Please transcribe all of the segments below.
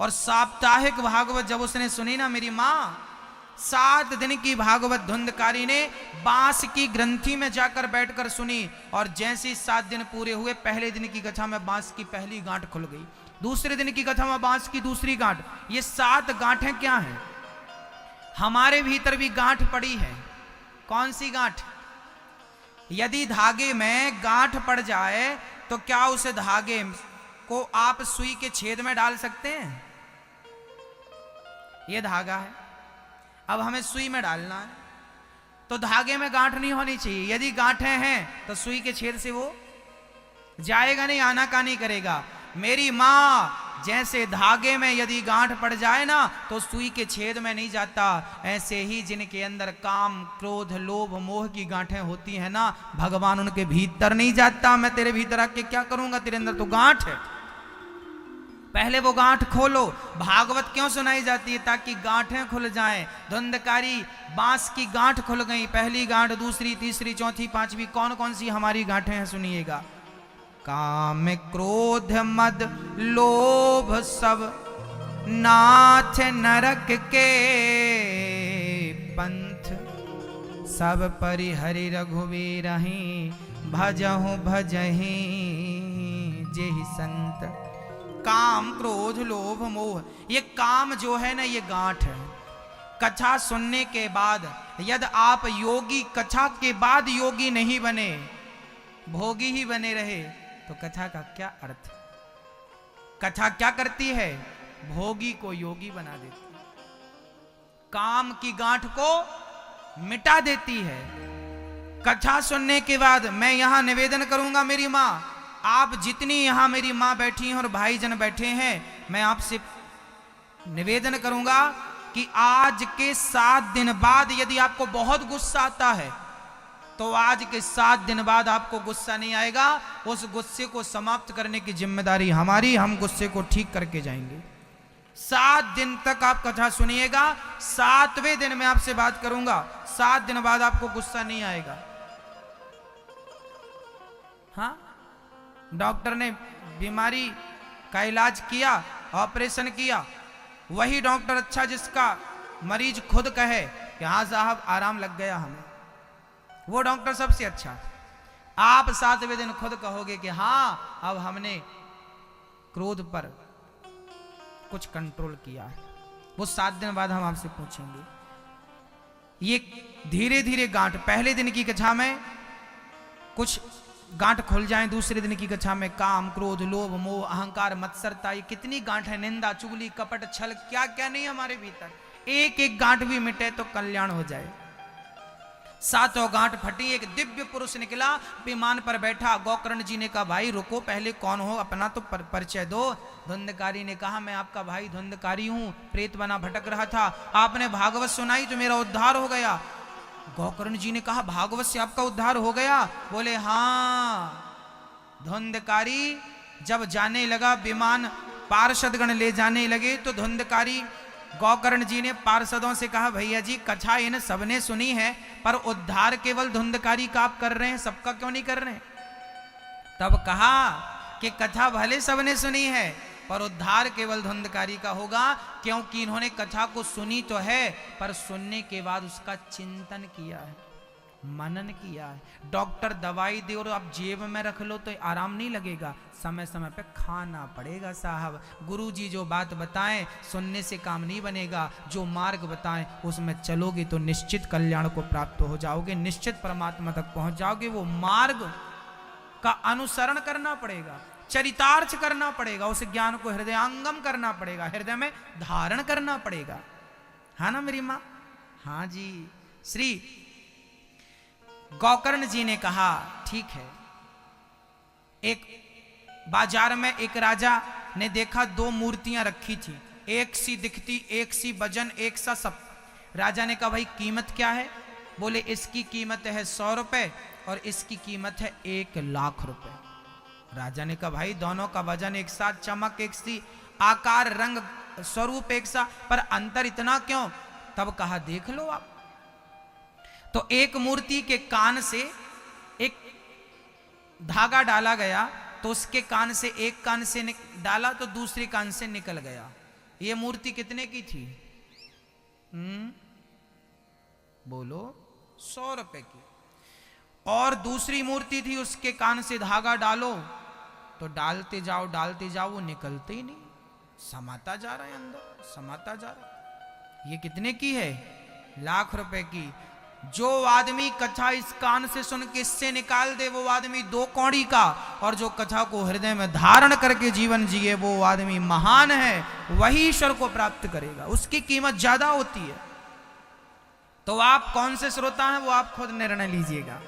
और साप्ताहिक भागवत जब उसने सुनी ना मेरी माँ, 7 दिन की भागवत धुंधकारी ने बांस की ग्रंथि में जाकर बैठकर सुनी, और जैसे ही 7 दिन पूरे हुए, पहले दिन की कथा में बांस की पहली गांठ खुल गई, दूसरे दिन की कथा में बांस की दूसरी गांठ। ये 7 गांठें क्या हैं? हमारे भीतर भी गांठ पड़ी है। कौन सी गांठ? यदि धागे में गांठ पड़ जाए तो क्या उस धागे को आप सुई के छेद में डाल सकते हैं? ये धागा है, अब हमें सुई में डालना है, तो धागे में गांठ नहीं होनी चाहिए। यदि गांठें हैं तो सुई के छेद से वो जाएगा नहीं, आनाकानी करेगा। मेरी माँ जैसे धागे में यदि गांठ पड़ जाए ना तो सुई के छेद में नहीं जाता, ऐसे ही जिनके अंदर काम, क्रोध, लोभ, मोह की गांठें होती हैं ना, भगवान उनके भीतर नहीं जाता। मैं तेरे भीतर आके क्या करूंगा? तेरे अंदर तो गांठ है, पहले वो गांठ खोलो। भागवत क्यों सुनाई जाती है? ताकि गांठें खुल जाएं। धुंधकारी बांस की गांठ खुल गई, पहली गांठ, दूसरी, तीसरी, चौथी, पांचवी, कौन कौन सी हमारी गांठें हैं सुनिएगा। काम, क्रोध, मद, लोभ सब नाथ नरक के पंथ, सब परिहरि रघुवीर भजहु भजहि जेहि संत। काम, क्रोध, लोभ, मोह, ये काम जो है ना, ये गांठ है। कथा सुनने के बाद यदि आप योगी, कथा के बाद योगी नहीं बने, भोगी ही बने रहे, तो कथा का क्या अर्थ? कथा क्या करती है? भोगी को योगी बना देती है, काम की गांठ को मिटा देती है। कथा सुनने के बाद मैं यहां निवेदन करूंगा, मेरी मां, आप जितनी यहां मेरी मां बैठी हैं और भाईजन बैठे हैं, मैं आपसे निवेदन करूंगा कि आज के 7 दिन बाद यदि आपको बहुत गुस्सा आता है तो आज के 7 दिन बाद आपको गुस्सा नहीं आएगा। उस गुस्से को समाप्त करने की जिम्मेदारी हमारी, हम गुस्से को ठीक करके जाएंगे। 7 दिन तक आप कथा सुनिएगा, 7वें दिन मैं आपसे बात करूंगा, 7 दिन बाद आपको गुस्सा नहीं आएगा। हाँ, डॉक्टर ने बीमारी का इलाज किया, ऑपरेशन किया, वही डॉक्टर अच्छा जिसका मरीज खुद कहे कि हाँ साहब आराम लग गया हमें, वो डॉक्टर सबसे अच्छा। आप 7वें दिन खुद कहोगे कि हाँ अब हमने क्रोध पर कुछ कंट्रोल किया है, वो 7 दिन बाद हम आपसे पूछेंगे। ये धीरे धीरे गांठ, पहले दिन की कथा में कुछ गांठ खुल जाएं, दूसरे दिन की कथा में काम, क्रोध, लोभ, मोह, अहंकार, मत्सरता, ये कितनी गांठ है, निंदा, चुगली, कपट, छल, क्या क्या नहीं हमारे भीतर। एक एक गांठ भी मिटे तो कल्याण हो जाए। 7 गांठ फटी, एक दिव्य पुरुष निकला, विमान पर बैठा। गोकर्ण जी ने कहा भाई रुको, पहले कौन हो अपना तो परिचय दो। धुंधकारी ने कहा मैं आपका भाई धुंधकारी हूं, प्रेत बना भटक रहा था, आपने भागवत सुनाई तो मेरा उद्धार हो गया। गोकर्ण जी ने कहा भागवत से आपका उद्धार हो गया? बोले हाँ। धुंधकारी जब जाने लगा, विमान पार्षदगण ले जाने लगे, तो धुंधकारी गोकर्ण जी ने पार्षदों से कहा भैया जी कथा इन सबने सुनी है, पर उद्धार केवल धुंधकारी का आप कर रहे हैं, सबका क्यों नहीं कर रहे? तब कहा कि कथा भले सबने सुनी है पर उद्धार केवल धुंधकारी का होगा, क्योंकि इन्होंने कथा को सुनी तो है पर सुनने के बाद उसका चिंतन किया है, मनन किया है। डॉक्टर दवाई दे और आप जेब में रख लो तो आराम नहीं लगेगा, समय समय पे खाना पड़ेगा साहब। गुरुजी जो बात बताएं सुनने से काम नहीं बनेगा, जो मार्ग बताएं उसमें चलोगे तो निश्चित कल्याण को प्राप्त हो जाओगे, निश्चित परमात्मा तक पहुंच जाओगे। वो मार्ग का अनुसरण करना पड़ेगा, चरितार्थ करना पड़ेगा, उस ज्ञान को हृदयांगम करना पड़ेगा, हृदय में धारण करना पड़ेगा। हाँ ना मेरी मां? हाँ जी। श्री गोकर्ण जी ने कहा ठीक है। एक बाजार में एक राजा ने देखा 2 मूर्तियां रखी थी, एक सी दिखती, एक सी वजन, एक सा सब। राजा ने कहा भाई कीमत क्या है? बोले इसकी कीमत है 100 रुपए और इसकी कीमत है 1 लाख रुपए। राजा ने कहा भाई दोनों का वजन एक साथ, चमक एक सी, आकार, रंग, स्वरूप एक सा, पर अंतर इतना क्यों? तब कहा देख लो आप। तो एक मूर्ति के कान से एक धागा डाला गया, तो उसके कान से एक कान से डाला तो दूसरे कान से निकल गया। ये मूर्ति कितने की थी? बोलो। 100 रुपए की। और दूसरी मूर्ति थी, उसके कान से धागा डालो तो डालते जाओ वो निकलते ही नहीं, समाता जा रहा है अंदर, समाता जा रहा है। ये कितने की है? 1 लाख रुपए की। जो आदमी कथा इस कान से सुन के इससे निकाल दे वो आदमी 2 कौड़ी का, और जो कथा को हृदय में धारण करके जीवन जिए वो आदमी महान है, वही ईश्वर को प्राप्त करेगा, उसकी कीमत ज्यादा होती है। तो आप कौन से श्रोता हैं वो आप खुद निर्णय लीजिएगा,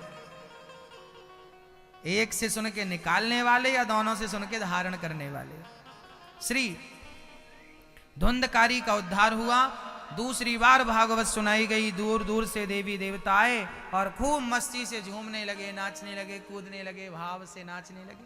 एक से सुन के निकालने वाले या दोनों से सुन के धारण करने वाले। श्री धुंधकारी का उद्धार हुआ। दूसरी बार भागवत सुनाई गई। दूर दूर से देवी देवता आए और खूब मस्ती से झूमने लगे, नाचने लगे, कूदने लगे, भाव से नाचने लगे।